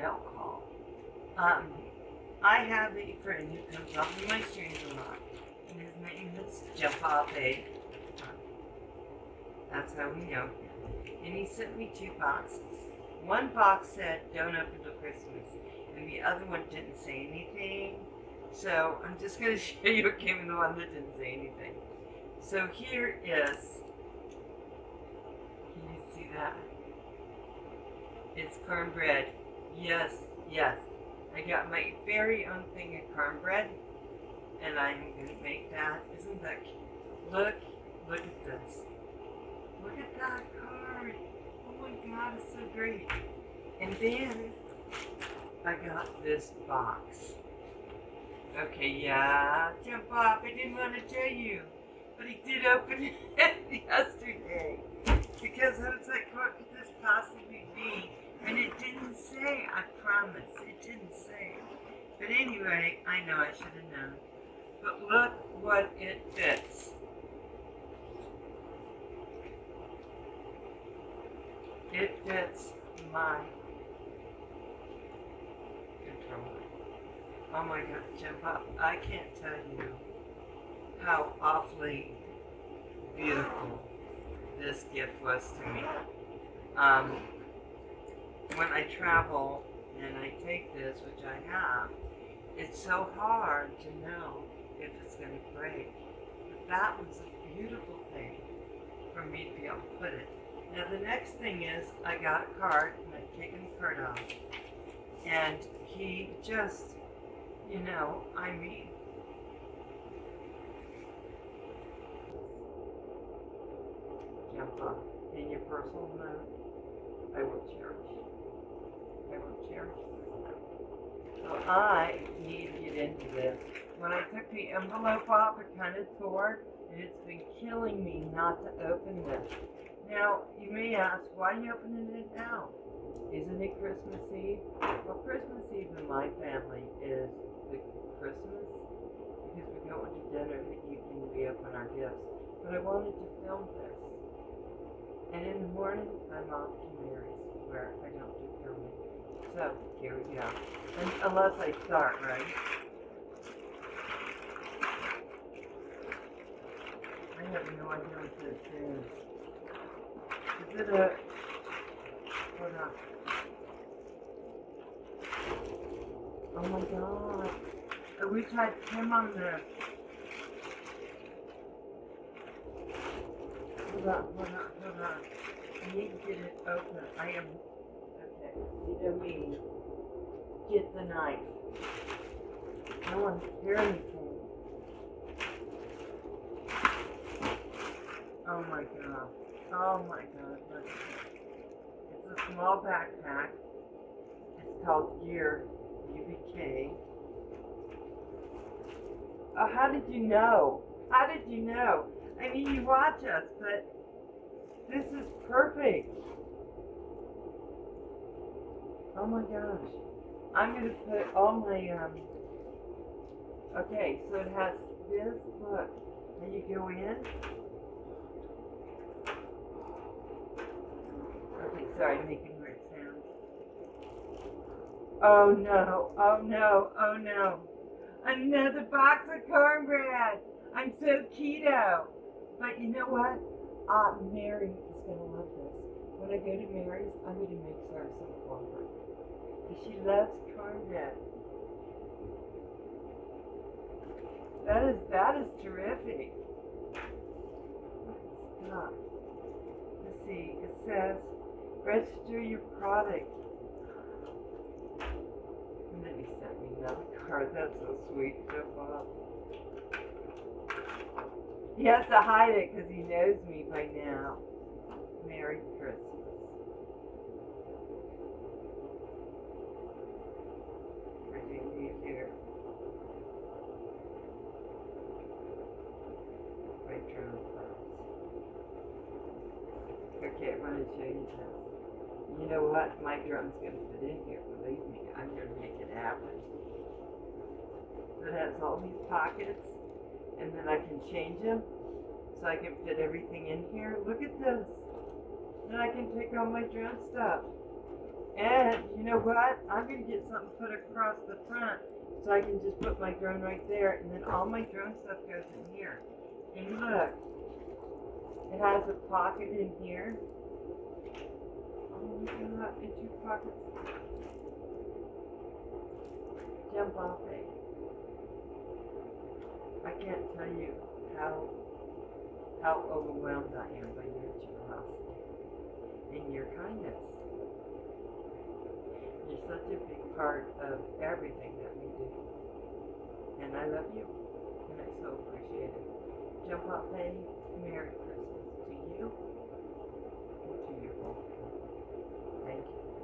alcohol. Um, I have a friend who comes off of my streams a lot, and his name is Jumpoff A. That's how we know him. And he sent me 2 boxes. One box said, "Don't open till Christmas," and the other one didn't say anything. So I'm just going to show you what came in the one that didn't say anything. So here is, can you see that? It's cornbread. Yes, yes. I got my very own thing of cornbread, and I'm going to make that. Isn't that cute? Look at this. Look at that card. Oh my God, it's so great. And then I got this box. Okay, yeah, jump off. I didn't want to tell you, but he did open it yesterday because I was like, what could this possibly be? And it didn't say, I promise, it didn't say. But anyway, I know I should have known. But look what it fits. It fits my controller. Oh my God, Jumpoff, I can't tell you how awfully beautiful this gift was to me. When I travel and I take this, which I have, it's so hard to know if it's going to break. But that was a beautiful thing for me to be able to put it. Now the next thing is I got a card and I've taken the card off. And he just, you know, I mean, Jumpoff, in your personal note, I will cherish. I will cherish. So I need to get into this. When I took the envelope off, it kind of tore, and it's been killing me not to open this. Now, you may ask, why are you opening it now? Isn't it Christmas Eve? Well, Christmas Eve in my family is the Christmas, because we go into dinner in the evening and we open our gifts. But I wanted to film this. And in the morning, I'm off to Mary's, where I don't do filming. So, here we go. And, unless I start, right? I have no idea what this is. Is it a... Hold on. Oh my God. I wish I'd come on this. Hold on. I need to get it open. I am... Okay. You know me. Get the knife. I don't want to hear anything. Oh my God. Oh my God. Look. It's a small backpack. It's called Gear UBK. Oh, how did you know? How did you know? I mean, you watch us, but this is perfect. Oh my gosh. I'm going to put all my, okay, so it has this, look, and you go in. Okay, sorry, I'm making weird sounds. Oh no, oh no, oh no. Another box of cornbread. I'm so keto. But you know what? Mary is going to love this. When I go to Mary's, I'm going to make her some cornbread. Because she loves cornbread. That is terrific. Stop. Let's see. It says, register your product. And then he sent me another card. That's so sweet. Jumpoff. He has to hide it because he knows me by now. Merry Christmas. Virginia here. My drum first. Okay, I'm going to show you this. You know what? My drum's going to fit in here. Believe me, I'm going to make it happen. So it has all these pockets. And then I can change them so I can fit everything in here. Look at this. Then I can take all my drum stuff And you know what? I'm going to get something put across the front so I can just put my drone right there, and then all my drone stuff goes in here. And look, it has a pocket in here. Oh my god, and two pockets. Jumpoff A. I can't tell you how overwhelmed I am by your generosity and your kindness. You're such a big part of everything that we do. And I love you. And I so appreciate it. Jumpoff A, Merry Christmas to you and to your whole family. Thank you.